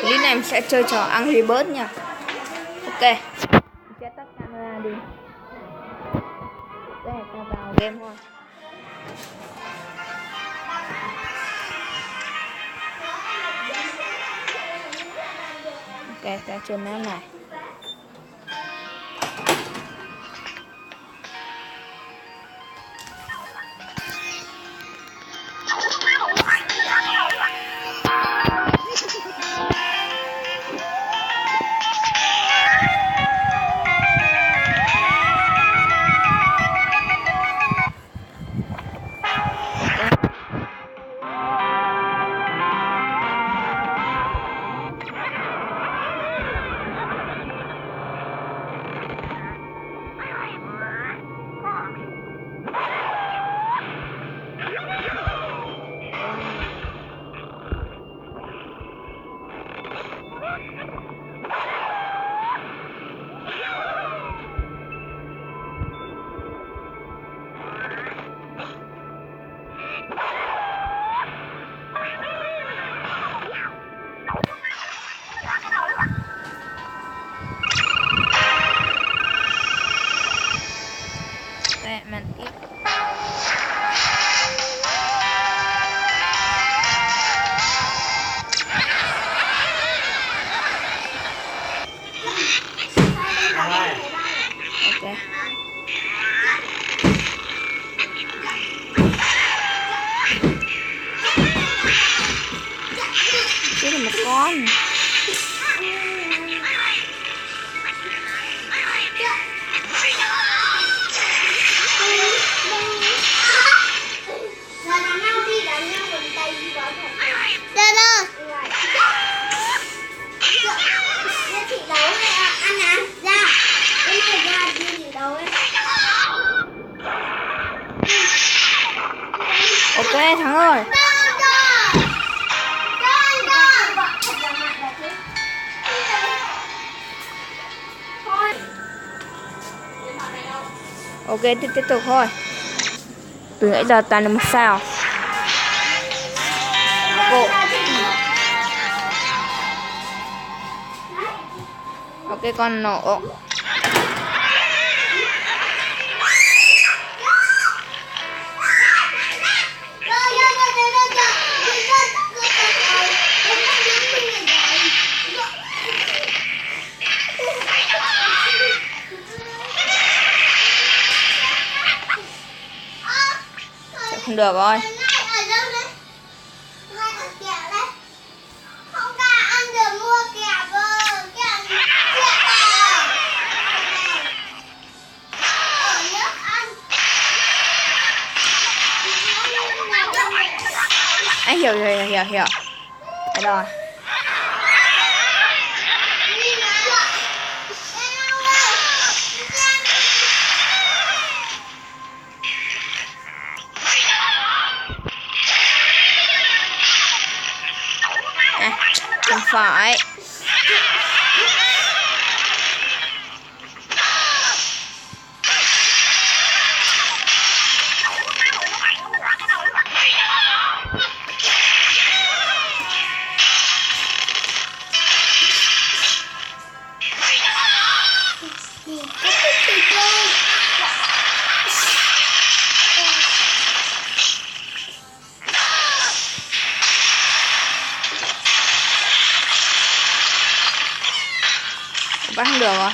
Clip này mình sẽ chơi trò Angry Birds nha. Ok, mình sẽ tắt camera đi. Đây, ta vào game thôi. Ok, ta chơi map này. Mình tiếp. Ok. Đây là một con. Ok, thắng rồi. Ok, tiếp tục thôi. Từ nãy giờ toàn là một sao. Cô. Ok, con nổ. Không được rồi. Anh hiểu. Đây rồi. Không phải. Bắt không được rồi.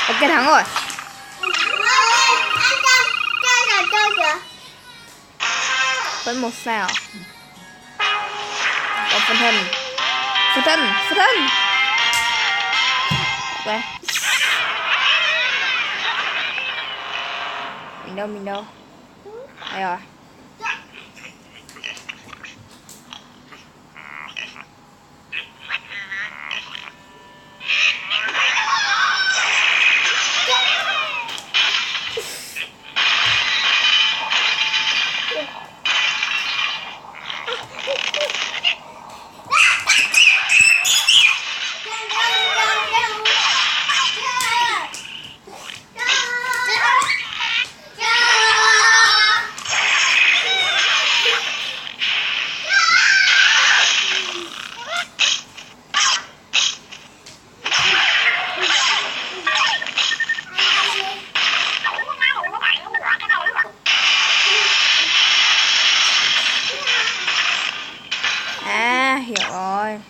Ok, thắng rồi. chơi kìa. Vẫn 1 sao. Còn phân thân. Ok. Mình đâu. Đây rồi. À, hiểu rồi.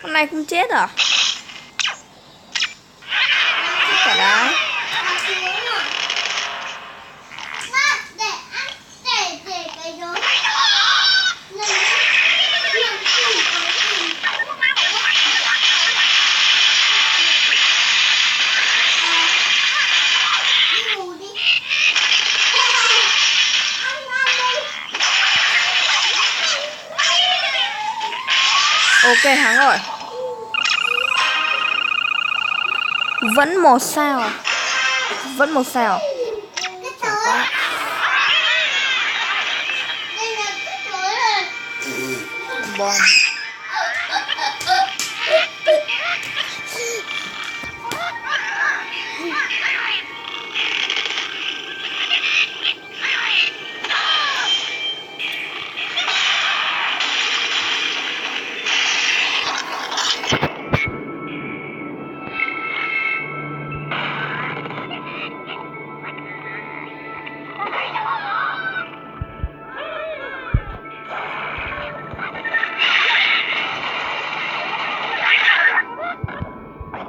Con này không chết à? Cả đá. Ok, thắng rồi. Vẫn 1 sao à? Vẫn 1 sao. Chả quá. Bom.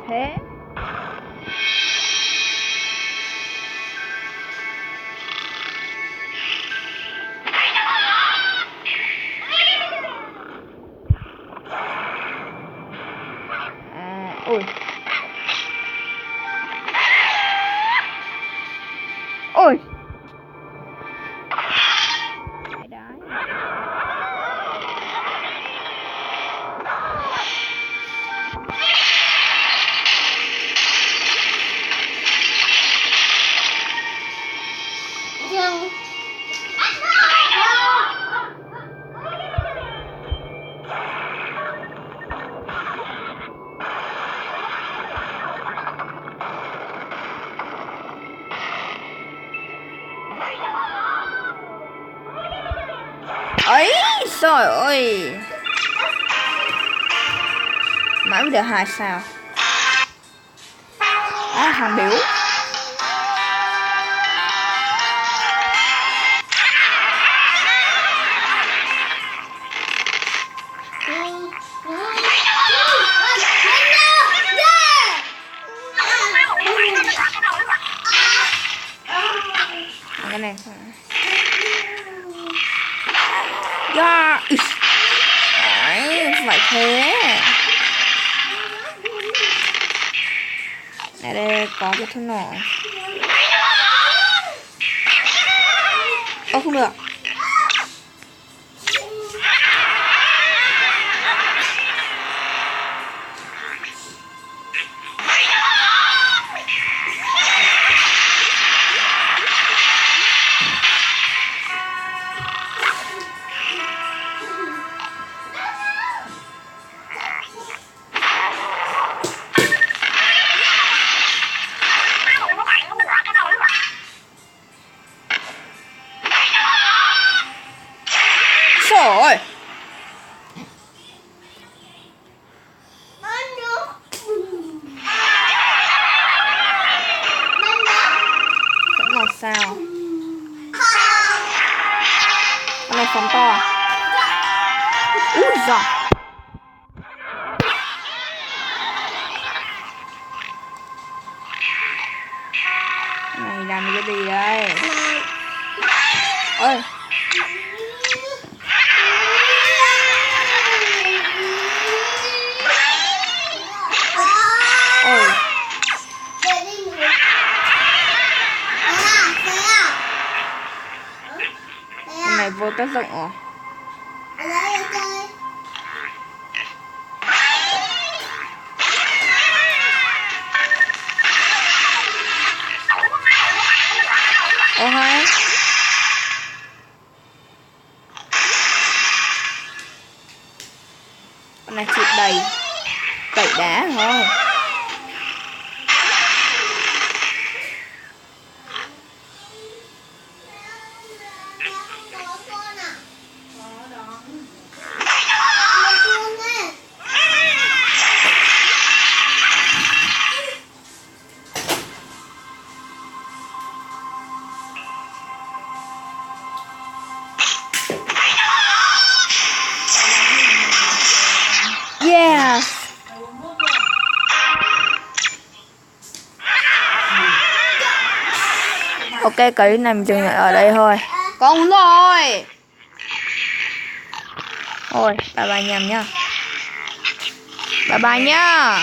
Thế ôi ôi đái. Ấy, trời ơi. Mãi mới được 2 sao. À, hàng biểu. Cái này yeah. Đấy, phải thế. Này đây có một thứ nổ. Ô, không được. rồi. Vẫn một sao. Con này phóng to à? Úi giời. Này làm cái gì đây? Ôi. Ôi. Con này vô tác dụng rồi. Ô hay. Con này chịu đầy cậy đá thôi. Yeah. Ok, clip này mình dừng lại ở đây thôi. Con rồi. Thôi, bye bye anh em nhá. Bye bye nhá.